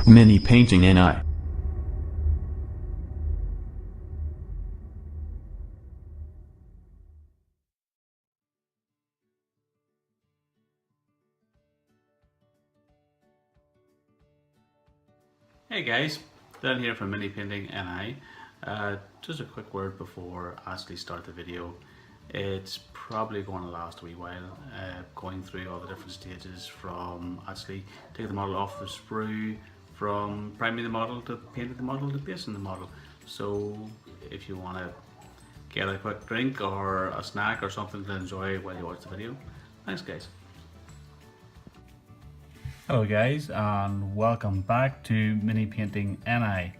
Mini Painting NI. Hey guys, Dan here from Mini Painting NI. Just a quick word before I actually start the video. It's probably going to last a wee while, going through all the different stages from actually taking the model off the sprue, from priming the model to painting the model to basing the model. So if you want to get a quick drink or a snack or something to enjoy while you watch the video, thanks guys. Hello guys and welcome back to Mini Painting NI.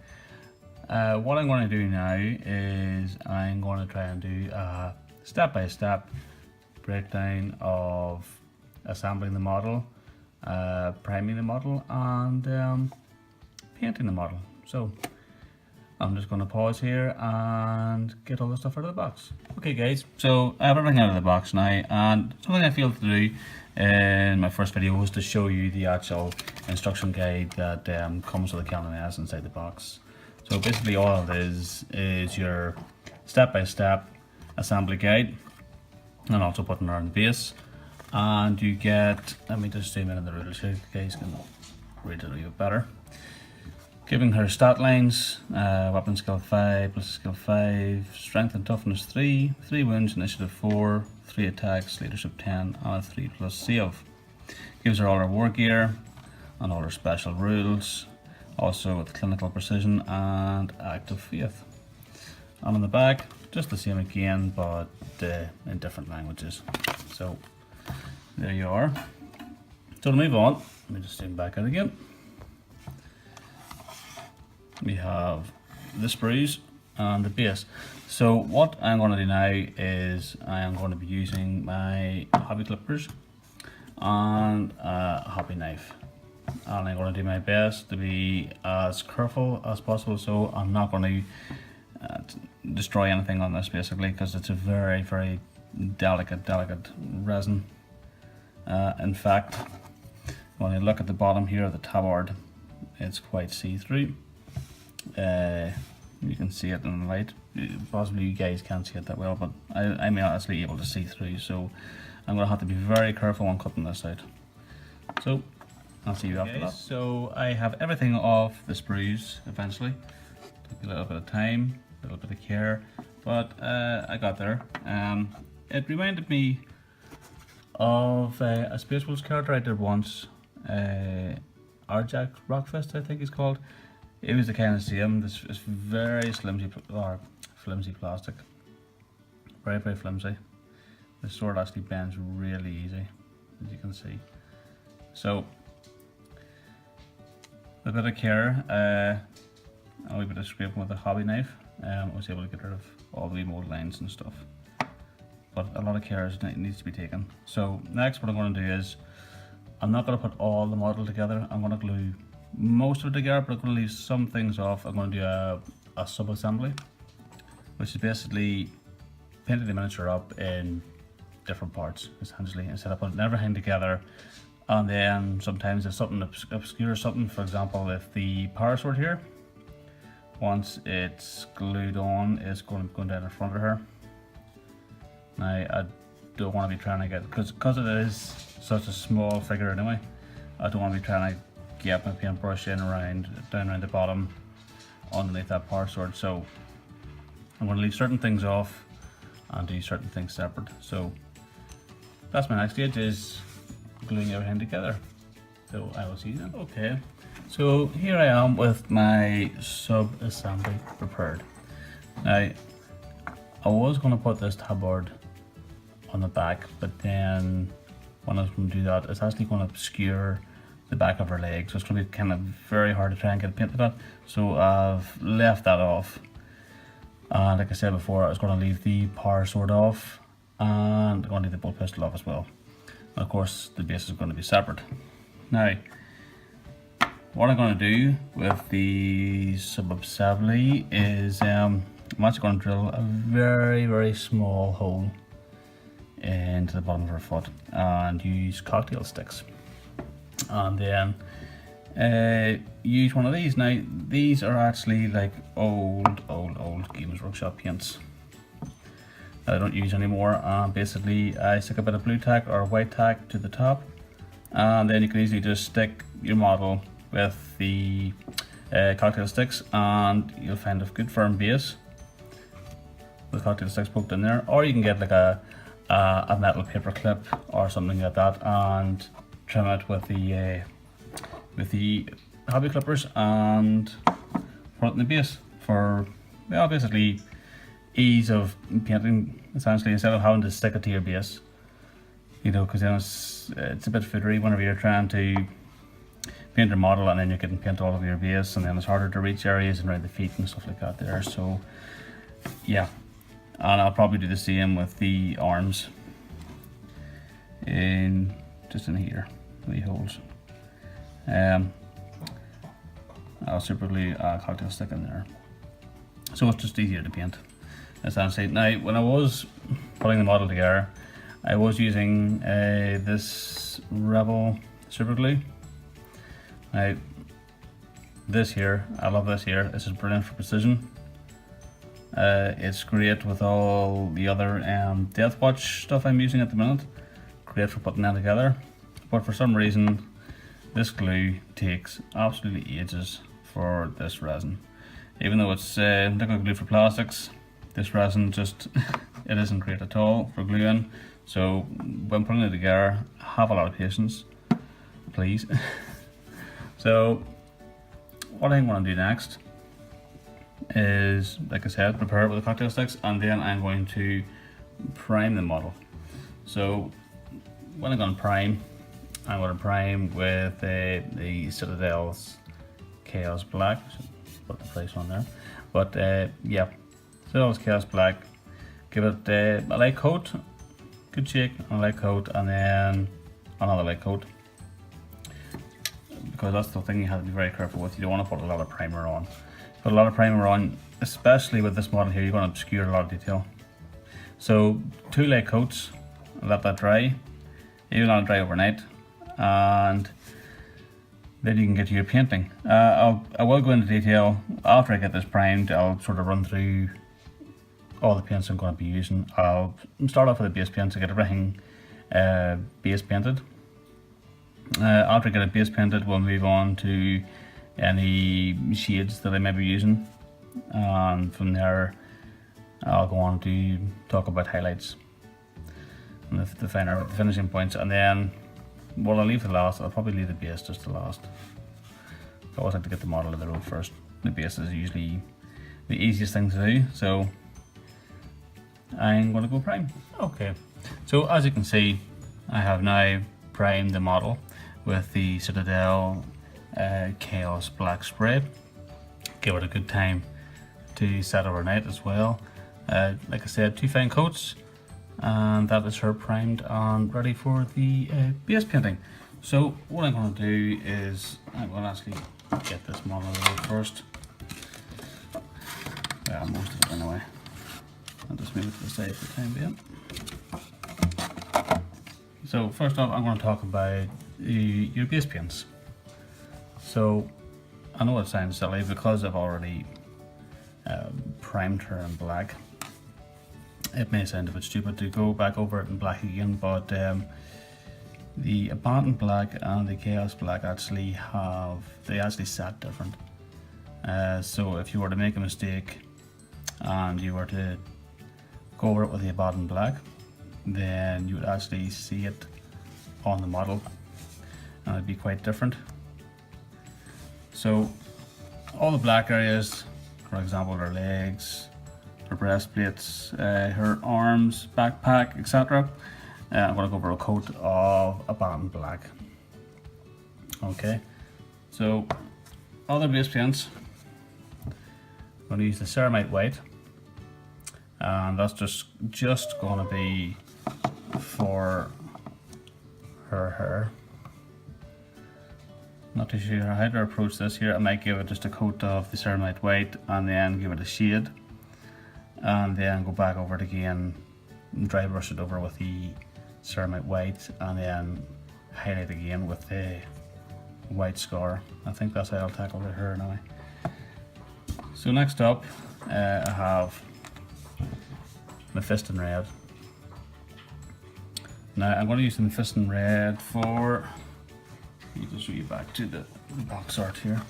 What I'm going to do now is I'm going to try and do a step-by-step breakdown of assembling the model, priming the model and painting the model. So I'm just going to pause here and get all the stuff out of the box. Okay guys, so I have everything out of the box now, and something I failed to do in my first video was to show you the actual instruction guide that comes with the Canon S inside the box. So basically all it is your step-by-step assembly guide, and also putting on the base. And you get, let me just zoom in on the ruler so you guys can read it a little bit better. Giving her stat lines, weapon skill 5, plus skill 5, strength and toughness 3, 3 wounds, initiative 4, 3 attacks, leadership 10, and a 3 plus save. Gives her all her war gear and all her special rules, also with clinical precision and active faith. And on the back, just the same again, but in different languages. So there you are. So to move on, let me just zoom back out again. We have the sprues and the base. So what I'm going to do now is I am going to be using my hobby clippers and a hobby knife, and I'm going to do my best to be as careful as possible, so I'm not going to destroy anything on this basically, because it's a very delicate resin. In fact, when you look at the bottom here of the tabard, it's quite see-through. You can see it in the light. Possibly you guys can't see it that well, but I'm actually able to see through, so I'm going to have to be very careful when cutting this out. So I'll see you after that. So I have everything off the sprues eventually. Took a little bit of time, a little bit of care, but I got there. It reminded me of a Space Wolves character I did once, Arjak Rockfist I think he's called. It was the kind of same. This is very flimsy plastic, very flimsy. The sword actually bends really easy, as you can see. So with a bit of care, a wee bit of scraping with a hobby knife, I was able to get rid of all the wee mold lines and stuff. But a lot of care needs to be taken. So next, what I'm going to do is, I'm not going to put all the model together. I'm going to glue most of it together, but I'm going to leave some things off. I'm going to do a sub-assembly, which is basically painting the miniature up in different parts, essentially, instead of putting everything together. And then sometimes if something obscures something, for example, if the power sword here, once it's glued on, is going to go down in front of her. Now, I don't want to be trying to get, because it is such a small figure anyway, I don't want to be trying to get my paintbrush in down around the bottom underneath that power sword. So I'm going to leave certain things off and do certain things separate. So that's my next stage, is gluing everything together. So I will see you then. Okay, so here I am with my sub-assembly prepared. Now I was going to put this tabard on the back, but then when I was going to do that, it's actually going to obscure the back of her leg, so it's going to be kind of very hard to try and get painted on. So I've left that off, and like I said before, I was going to leave the power sword off, and I'm going to leave the bolt pistol off as well. And of course the base is going to be separate. Now what I'm going to do with the sub-assembly is I'm actually going to drill a very small hole into the bottom of her foot and use cocktail sticks. And then use one of these. Now these are actually like old Games Workshop paints that I don't use anymore. Basically I stick a bit of blue tack or white tack to the top, and then you can easily just stick your model with the cocktail sticks, and you'll find a good firm base with cocktail sticks poked in there. Or you can get like a metal paper clip or something like that and trim it with the hobby clippers and put it in the base for, well, basically ease of painting, essentially, instead of having to stick it to your base, you know, because then it's a bit footery whenever you're trying to paint your model and then you're getting paint all over your base, and then it's harder to reach areas and around the feet and stuff like that there. So yeah, and I'll probably do the same with the arms, just in here, the holes. I'll super glue a cocktail stick in there, so it's just easier to paint, essentially. Now, when I was putting the model together, I was using this Rebel super glue. Now, this here, I love this here. This is brilliant for precision. It's great with all the other Death Watch stuff I'm using at the minute. Great for putting that together. But for some reason, this glue takes absolutely ages for this resin. Even though it's liquid glue for plastics, this resin just, it isn't great at all for gluing. So when putting it together, have a lot of patience, please. So what I'm going to do next is, like I said, prepare it with the cocktail sticks, and then I'm going to prime the model. So when I'm going to prime, I'm going to prime with the Citadel's Chaos Black. Put the price on there, but yeah, Citadel's Chaos Black. Give it a light coat, good shake, a light coat, and then another light coat, because that's the thing you have to be very careful with. You don't want to put a lot of primer on. Put a lot of primer on, especially with this model here, you're going to obscure a lot of detail. So 2 light coats, let that dry. You let it dry overnight, and then you can get to your painting. I will go into detail after I get this primed. I'll sort of run through all the paints I'm going to be using. I'll start off with the base paint to get everything base painted. After I get it base painted, we'll move on to any shades that I may be using, and from there I'll go on to talk about highlights and the finishing points, and then what I'll leave to last, I'll probably leave the base just to last. I always like to get the model of the road first. The base is usually the easiest thing to do, so I'm going to go prime. Okay, so as you can see, I have now primed the model with the Citadel Chaos Black spray. Give it a good time to set overnight as well. Like I said, 2 fine coats, and that is her primed and ready for the base painting. So what I'm going to do is I'm going to actually get this model out first. Yeah, most of it anyway. I'll just move it to the side for the time being. So first off, I'm going to talk about your base paints. So I know it sounds silly because I've already primed her in black. It may sound a bit stupid to go back over it in black again, but the Abandoned Black and the Chaos Black actually set different. So if you were to make a mistake and you were to go over it with the Abandoned Black, then you would actually see it on the model and it'd be quite different. So all the black areas, for example her legs, her breastplates, her arms, backpack, etc. I'm going to go over a coat of Abandoned Black. Okay, so other base paints, I'm going to use the Ceramite White, and that's just going to be for her hair. Not too sure how to approach this here. I might give it just a coat of the Ceramite White and then give it a shade, and then go back over it again, dry brush it over with the Ceramite White, and then highlight again with the white scar. I think that's how I'll tackle it here now. So next up, I have Mephiston Red. Now I'm going to use the Mephiston Red for, let me just read back to the box art here,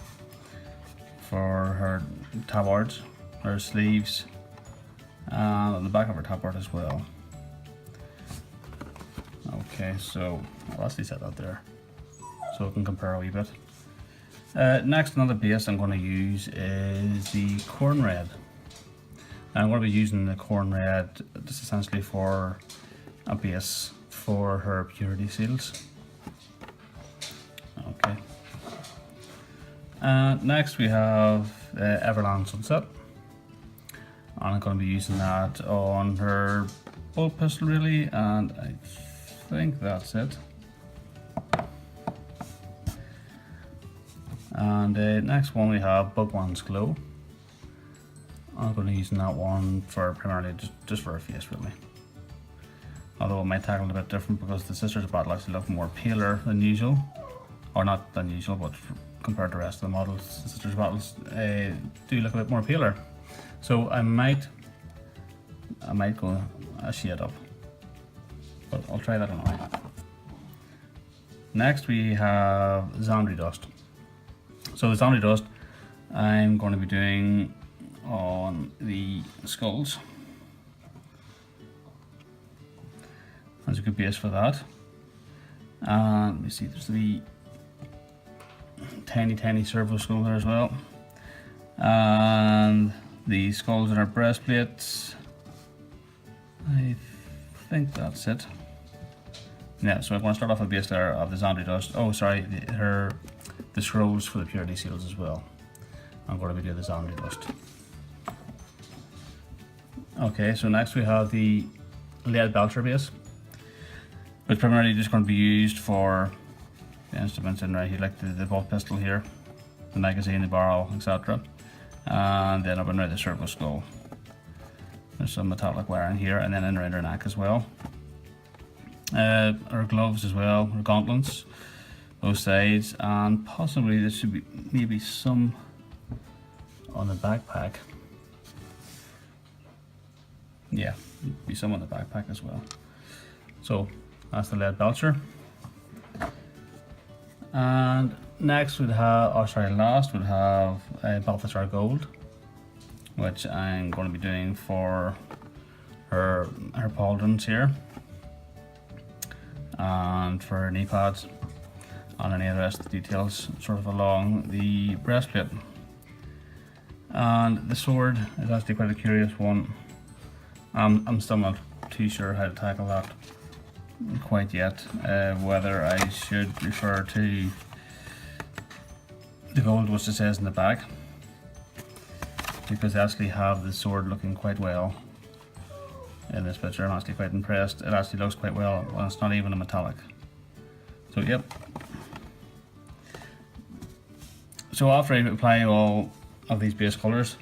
for her tabards, her sleeves, and on the back of her tabard as well. Okay, so I'll actually set that there so we can compare a wee bit. Next, another base I'm going to use is the Corn Red. I'm going to be using the Corn Red just essentially for a base for her purity seals. Okay. Next we have Everland Sunset. I'm going to be using that on her bolt pistol really, and I think that's it. And next one we have Bugwan's Glow. I'm going to be using that one for primarily just for her face really. Although it might tackle it a bit different because the Sisters of Battle actually look more paler than usual. Or not than usual, but compared to the rest of the models, the Sisters of Battles do look a bit more paler. So I might go a shade up, but I'll try that anyway. Next we have Zandri Dust. So the Zandri Dust I'm going to be doing on the skulls. That's a good base for that. And let me see, there's the tiny servo skull there as well. And the skulls in our breastplates. I think that's it. Yeah, so I'm going to start off with a base there of the Zandri Dust. Oh, sorry, the scrolls for the purity seals as well. I'm going to be doing the Zandri Dust. Okay, so next we have the Lead Belcher base, which primarily just going to be used for the instruments in right here, like the bolt pistol here, the magazine, the barrel, etc. And then up and around the servo skull. There's some metallic wiring here, and then in around her neck as well. Her gloves as well, her gauntlets, both sides, and possibly there should be maybe some on the backpack. Yeah, be some on the backpack as well. So that's the Lead Belcher. And next we'd have, last we'd have Balthasar Gold, which I'm going to be doing for her pauldrons here, and for her knee pads, and any of the rest of the details sort of along the breastplate. And the sword is actually quite a curious one. I'm still not too sure how to tackle that quite yet, whether I should refer to the gold which it says in the back, because I actually have the sword looking quite well in this picture. I'm actually quite impressed. It actually looks quite well when it's not even a metallic. So yep. So after I apply all of these base colours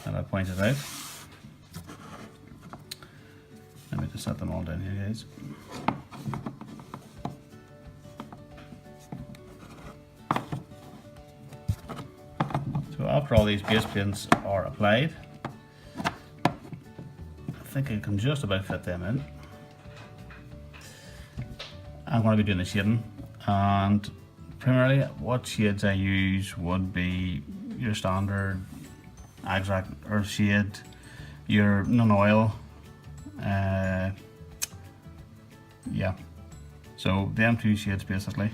that I pointed out, let me just set them all down here, guys. So after all these base paints are applied, I think I can just about fit them in. I'm going to be doing the shading, and primarily what shades I use would be your standard Extract or shade, your non-oil. Yeah, so them two shades basically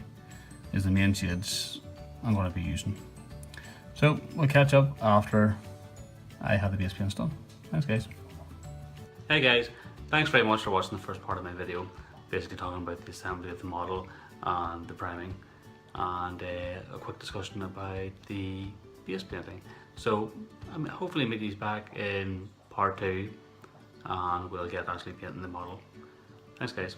is the main shades I'm going to be using. So we'll catch up after I have the base paints done. Thanks guys. Hey guys, thanks very much for watching the first part of my video, basically talking about the assembly of the model and the priming, and a quick discussion about the base painting. So hopefully meet these back in part 2 and we'll get actually painting the model. Thanks guys.